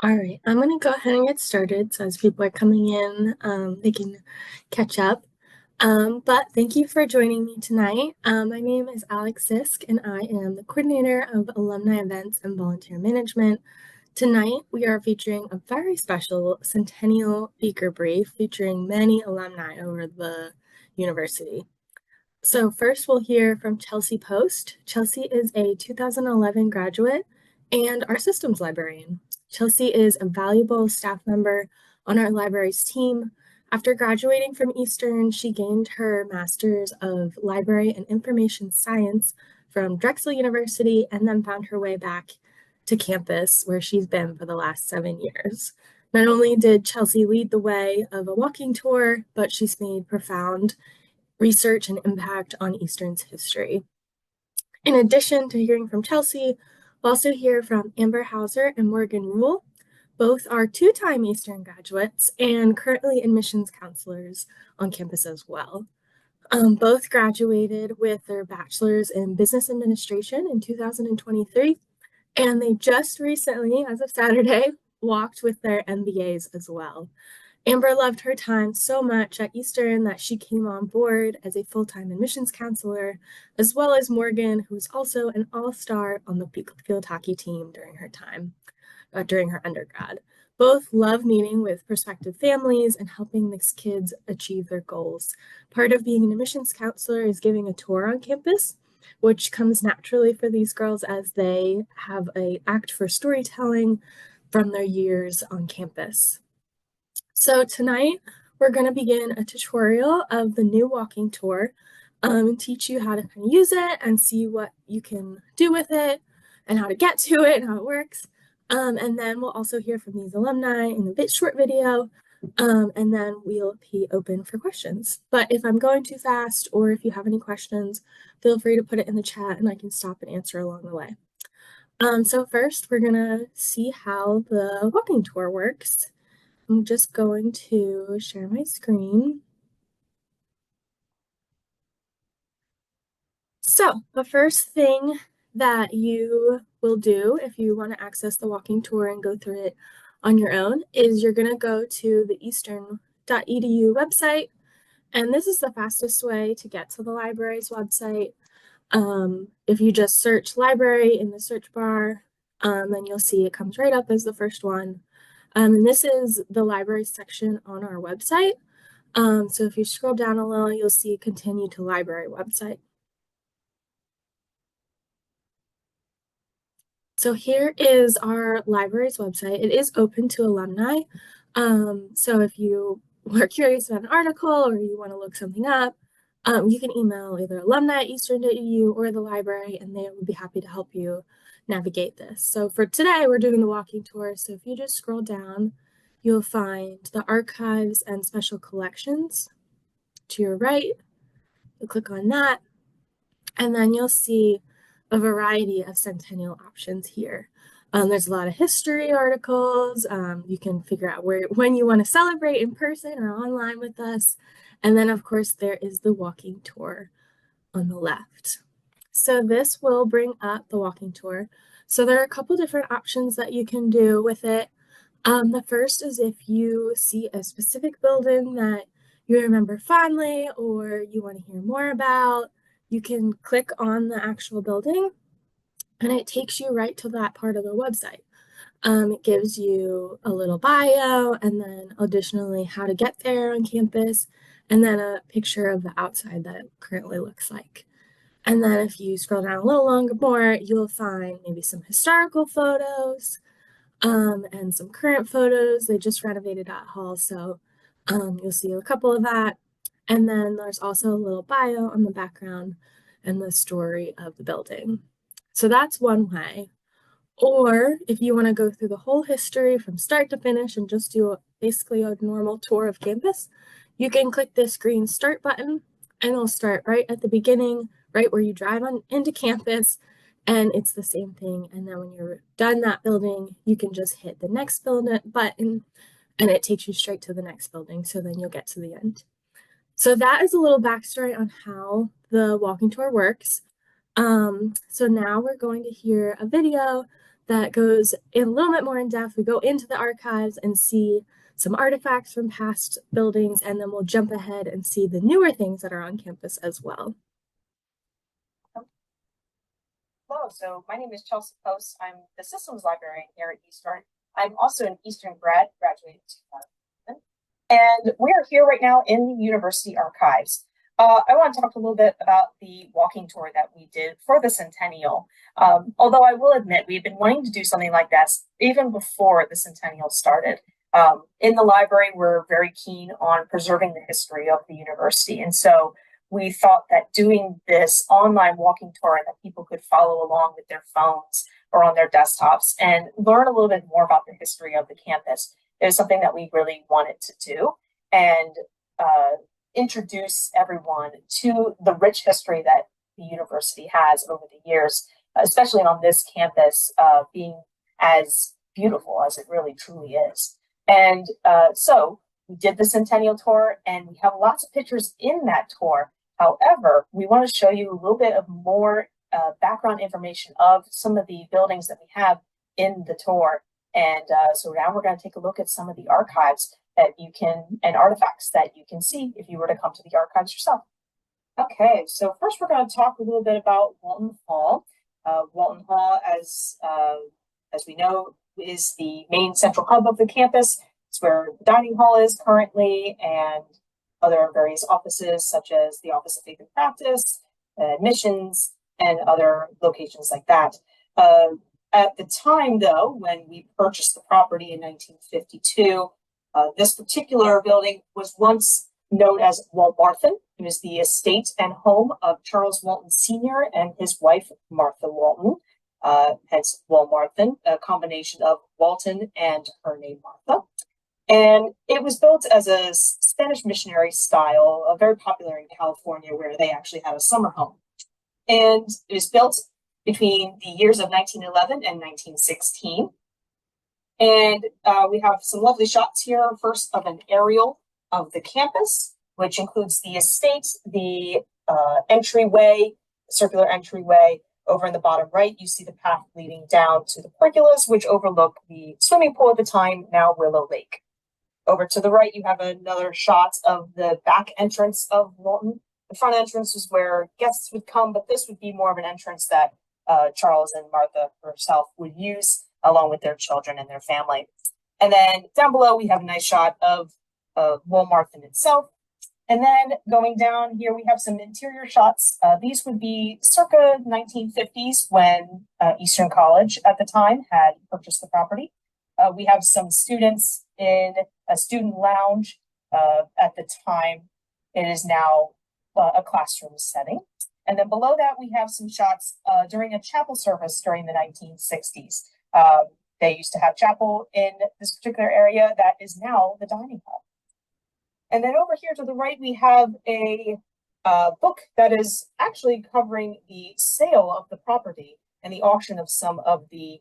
All right, I'm going to go ahead and get started. So as people are coming in, they can catch up. But thank you for joining me tonight. My name is Alex Sisk, and I am the coordinator of Alumni Events and Volunteer Management. Tonight, we are featuring a very special Centennial Beaker Brief featuring many alumni over the university. So first we'll hear from Chelsea Post. Chelsea is a 2011 graduate and our systems librarian. Chelsea is a valuable staff member on our library's team. After graduating from Eastern, she gained her Master's of Library and Information Science from Drexel University and then found her way back to campus where she's been for the last 7 years. Not only did Chelsea lead the way of a walking tour, but she's made profound research and impact on Eastern's history. In addition to hearing from Chelsea, we'll also hear from Amber Hauser and Morgan Rule. Both are two-time Eastern graduates and currently admissions counselors on campus as well. Both graduated with their bachelor's in business administration in 2023, and they just recently, as of Saturday, walked with their MBAs as well. Amber loved her time so much at Eastern that she came on board as a full-time admissions counselor, as well as Morgan, who's also an all-star on the field hockey team during her undergrad. Both love meeting with prospective families and helping these kids achieve their goals. Part of being an admissions counselor is giving a tour on campus, which comes naturally for these girls as they have an act for storytelling from their years on campus. So tonight we're going to begin a tutorial of the new walking tour and teach you how to kind of use it and see what you can do with it and how to get to it and how it works. And then we'll also hear from these alumni in a bit short video, and then we'll be open for questions. But if I'm going too fast or if you have any questions, feel free to put it in the chat and I can stop and answer along the way. So first we're going to see how the walking tour works. I'm just going to share my screen. So the first thing that you will do if you want to access the walking tour and go through it on your own is you're going to go to the eastern.edu website. And this is the fastest way to get to the library's website. If you just search library in the search bar, then you'll see it comes right up as the first one. And this is the library section on our website. So if you scroll down a little, you'll see continue to library website. So here is our library's website. It is open to alumni. So if you are curious about an article or you want to look something up, you can email either alumni at eastern.edu or the library, and they would be happy to help you navigate this. So for today, we're doing the walking tour. So if you just scroll down, you'll find the archives and special collections to your right. You'll click on that, and then you'll see a variety of centennial options here. There's a lot of history articles. You can figure out when you want to celebrate in person or online with us. And then, of course, there is the walking tour on the left. So this will bring up the walking tour. So there are a couple different options that you can do with it. The first is if you see a specific building that you remember fondly or you want to hear more about, you can click on the actual building and it takes you right to that part of the website. It gives you a little bio and then additionally how to get there on campus and then a picture of the outside that it currently looks like. And then if you scroll down a little longer more, you'll find maybe some historical photos and some current photos. They just renovated that hall, so you'll see a couple of that. And then there's also a little bio on the background and the story of the building. So that's one way. Or if you want to go through the whole history from start to finish and just do basically a normal tour of campus, you can click this green start button and it'll start right at the beginning, right where you drive on into campus, and it's the same thing. And then when you're done that building, you can just hit the next button and it takes you straight to the next building. So then you'll get to the end. So that is a little backstory on how the walking tour works. So now we're going to hear a video that goes in a little bit more in depth. We go into the archives and see some artifacts from past buildings, and then we'll jump ahead and see the newer things that are on campus as well. Hello, so my name is Chelsea Post. I'm the systems librarian here at Eastern. I'm also an Eastern graduated in 2000. And we are here right now in the university archives. I want to talk a little bit about the walking tour that we did for the centennial. Although I will admit we've been wanting to do something like this even before the centennial started. In the library, we're very keen on preserving the history of the university. And so we thought that doing this online walking tour that people could follow along with their phones or on their desktops and learn a little bit more about the history of the campus is something that we really wanted to do and introduce everyone to the rich history that the university has over the years, especially on this campus being as beautiful as it really truly is. And so we did the Centennial Tour and we have lots of pictures in that tour. However, we want to show you a little bit of more background information of some of the buildings that we have in the tour. And so now we're going to take a look at some of the archives that you can, and artifacts that you can see if you were to come to the archives yourself. Okay, so first we're going to talk a little bit about Walton Hall. Walton Hall, as we know, is the main central hub of the campus. It's where the dining hall is currently, and other various offices such as the Office of Faith and Practice, admissions, and other locations like that. At the time, though, when we purchased the property in 1952, this particular building was once known as Walmarthen. It was the estate and home of Charles Walton Sr. and his wife, Martha Walton, hence Walmarthen, a combination of Walton and her name, Martha. And it was built as a Spanish missionary style, very popular in California, where they actually had a summer home. And it was built between the years of 1911 and 1916. And we have some lovely shots here, first of an aerial of the campus, which includes the estate, the entryway, circular entryway. Over in the bottom right, you see the path leading down to the pergolas, which overlook the swimming pool at the time, now Willow Lake. Over to the right, you have another shot of the back entrance of Walton. The front entrance is where guests would come, but this would be more of an entrance that Charles and Martha herself would use along with their children and their family. And then down below, we have a nice shot of Walmarthen itself. And then going down here, we have some interior shots. These would be circa 1950s when Eastern College at the time had purchased the property. We have some students in a student lounge. At the time, it is now a classroom setting. And then below that, we have some shots during a chapel service during the 1960s. They used to have chapel in this particular area that is now the dining hall. And then over here to the right, we have a book that is actually covering the sale of the property and the auction of some of the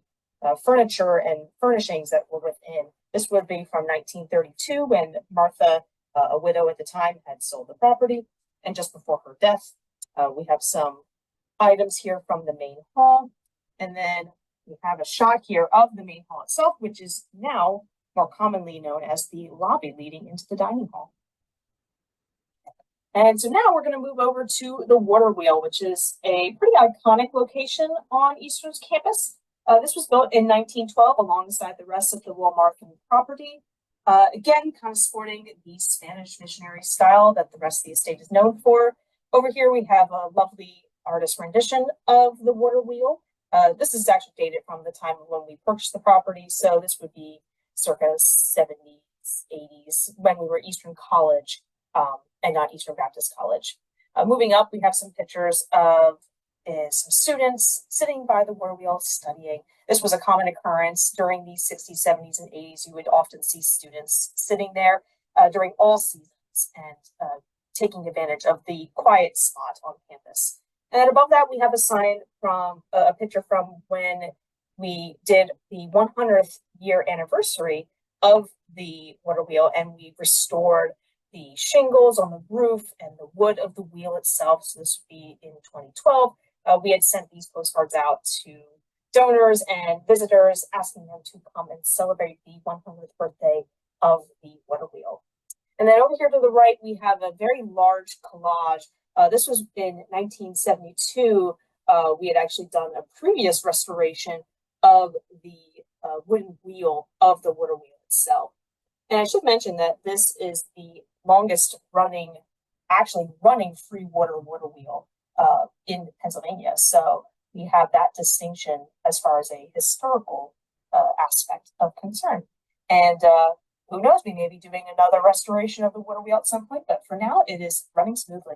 furniture and furnishings that were within. This would be from 1932 when Martha, a widow at the time, had sold the property. And just before her death, we have some items here from the main hall. And then we have a shot here of the main hall itself, which is now more commonly known as the lobby leading into the dining hall. And so now we're going to move over to the water wheel, which is a pretty iconic location on Eastern's campus. This was built in 1912 alongside the rest of the Walmarthen property. Again, kind of sporting the Spanish missionary style that the rest of the estate is known for. Over here, we have a lovely artist rendition of the water wheel. This is actually dated from the time of when we purchased the property. So this would be circa 70s, 80s, when we were Eastern College and not Eastern Baptist College. Moving up, we have some pictures of some students sitting by the water wheel studying. This was a common occurrence during the 60s, 70s, and 80s. You would often see students sitting there during all seasons and taking advantage of the quiet spot on campus. And then above that, we have a sign from a picture from when we did the 100th year anniversary of the water wheel, and we restored the shingles on the roof and the wood of the wheel itself. So this would be in 2012. We had sent these postcards out to donors and visitors, asking them to come and celebrate the 100th birthday of the water wheel. And then over here to the right, we have a very large collage. This was in 1972. We had actually done a previous restoration of the wooden wheel of the water wheel itself. And I should mention that this is the longest running, actually running free water wheel in Pennsylvania. So we have that distinction as far as a historical aspect of concern. And who knows, we may be doing another restoration of the water wheel at some point, but for now it is running smoothly.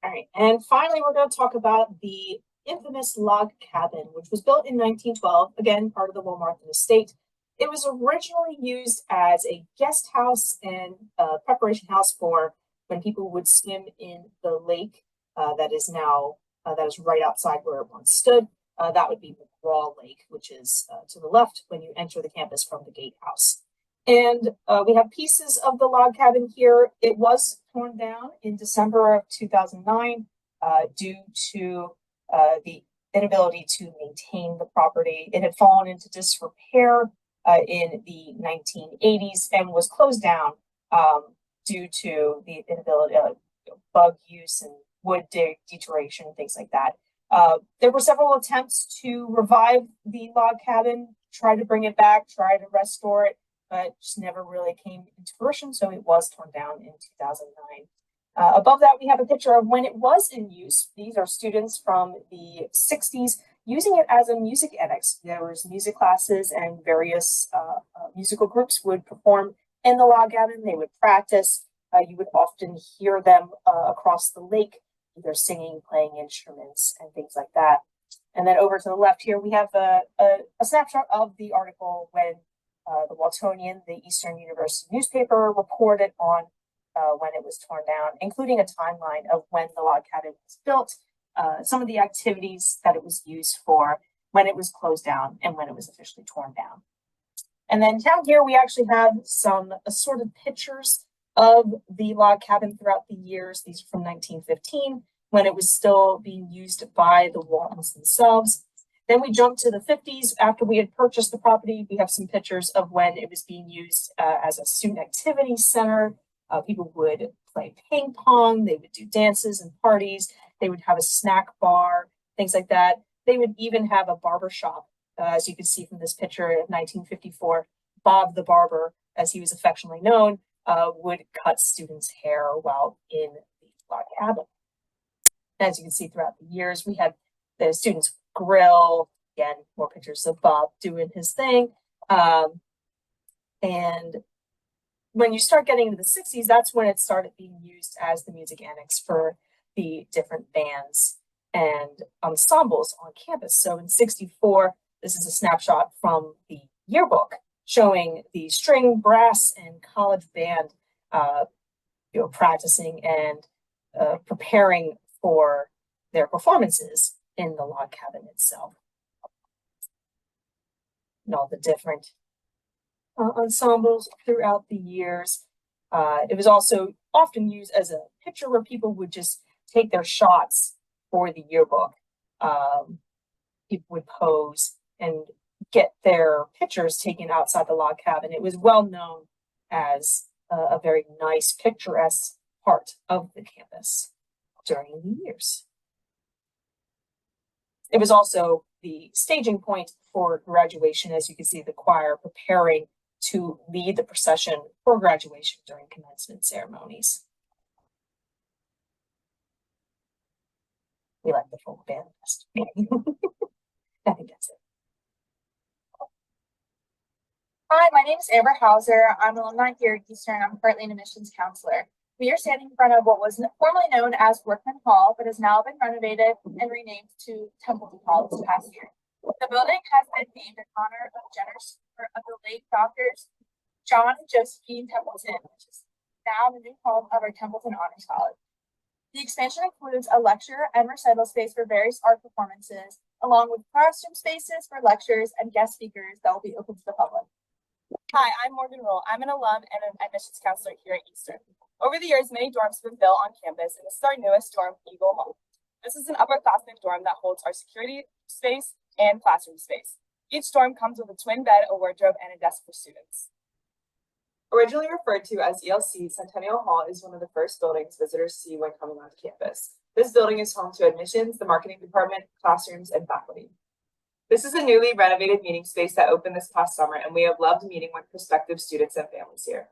All right, and finally we're going to talk about the infamous log cabin, which was built in 1912, again, part of the Wilmartha estate. It was originally used as a guest house and preparation house for when people would swim in the lake that is now, that is right outside where it once stood. That would be McGraw Lake, which is to the left when you enter the campus from the gatehouse. And we have pieces of the log cabin here. It was torn down in December of 2009 due to the inability to maintain the property. It had fallen into disrepair in the 1980s and was closed down due to the inability of bug use and wood deterioration and things like that. There were several attempts to revive the log cabin, try to bring it back, try to restore it, but just never really came into fruition, so it was torn down in 2009. Above that, we have a picture of when it was in use. These are students from the 60s using it as a music annex. There was music classes and various musical groups would perform in the log cabin. They would practice. You would often hear them across the lake, either singing, playing instruments, and things like that. And then over to the left here, we have a snapshot of the article when the Waltonian, the Eastern University newspaper, reported on when it was torn down, including a timeline of when the log cabin was built, some of the activities that it was used for, when it was closed down, and when it was officially torn down. And then down here, we actually have some assorted pictures of the log cabin throughout the years. These are from 1915, when it was still being used by the Waltons themselves. Then we jump to the 50s. After we had purchased the property, we have some pictures of when it was being used as a student activity center. People would play ping pong, they would do dances and parties, they would have a snack bar, things like that. They would even have a barber shop, as you can see from this picture of 1954. Bob the Barber, as he was affectionately known, would cut students' hair while in the log cabin. As you can see throughout the years, we had the students grill, again, more pictures of Bob doing his thing. And when you start getting into the 60s, that's when it started being used as the music annex for the different bands and ensembles on campus. So in 64, this is a snapshot from the yearbook showing the string, brass, and college band practicing and preparing for their performances in the log cabin itself. And all the different ensembles throughout the years. It was also often used as a picture where people would just take their shots for the yearbook. People would pose and get their pictures taken outside the log cabin. It was well known as a very nice, picturesque part of the campus during the years. It was also the staging point for graduation, as you can see the choir preparing to lead the procession for graduation during commencement ceremonies. We like the folk band best. I think that's it. Hi, my name is Amber Hauser. I'm an alumni here at Eastern. I'm currently an admissions counselor. We are standing in front of what was formerly known as Workman Hall, but has now been renovated and renamed to Templeton Hall this past year. The building has been named in honor of generous of the late doctors John and Josephine Templeton, which is now the new home of our Templeton Honors College. The expansion includes a lecture and recital space for various art performances, along with classroom spaces for lectures and guest speakers that will be open to the public. Hi, I'm Morgan Roll. I'm an alum and an admissions counselor here at Eastern. Over the years, many dorms have been built on campus, and this is our newest dorm, Eagle Hall. This is an upperclassmen dorm that holds our security space and classroom space. Each dorm comes with a twin bed, a wardrobe, and a desk for students. Originally referred to as ELC, Centennial Hall is one of the first buildings visitors see when coming onto campus. This building is home to admissions, the marketing department, classrooms, and faculty. This is a newly renovated meeting space that opened this past summer, and we have loved meeting with prospective students and families here.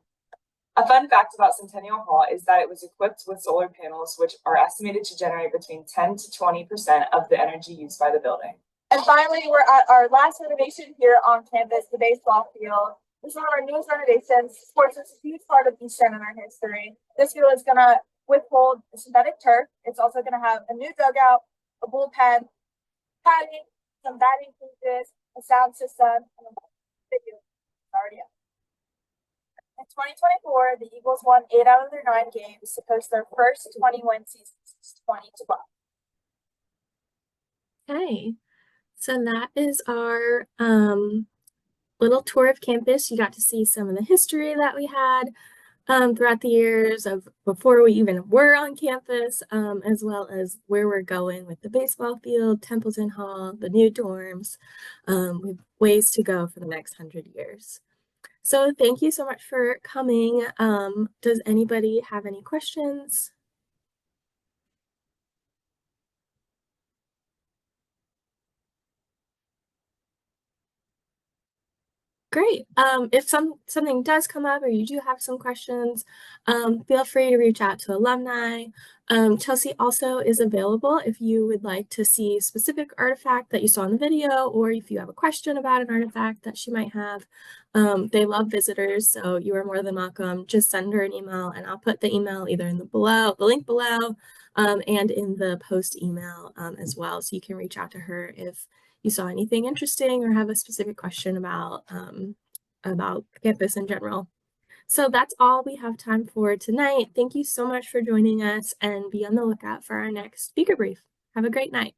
A fun fact about Centennial Hall is that it was equipped with solar panels, which are estimated to generate between 10 to 20% of the energy used by the building. And finally, we're at our last renovation here on campus, the baseball field. This is one of our newest renovations. Sports is a huge part of Eastern in our history. This field is going to withhold synthetic turf. It's also going to have a new dugout, a bullpen, padding, some batting cages, a sound system, and a video already up. In 2024, the Eagles won 8 out of their 9 games to post their first 20-win season since 2012. Okay, so that is our little tour of campus. You got to see some of the history that we had throughout the years of before we even were on campus, as well as where we're going with the baseball field, Templeton Hall, the new dorms. We have ways to go for the next 100 years. So thank you so much for coming. Does anybody have any questions? Great. If something does come up or you do have some questions, feel free to reach out to Alumni. Chelsea also is available if you would like to see a specific artifact that you saw in the video, or if you have a question about an artifact that she might have. They love visitors, so you are more than welcome. Just send her an email, and I'll put the email either in the link below, and in the post email as well, so you can reach out to her if you saw anything interesting or have a specific question about campus in general. So that's all we have time for tonight. Thank you so much for joining us, and be on the lookout for our next speaker brief. Have a great night.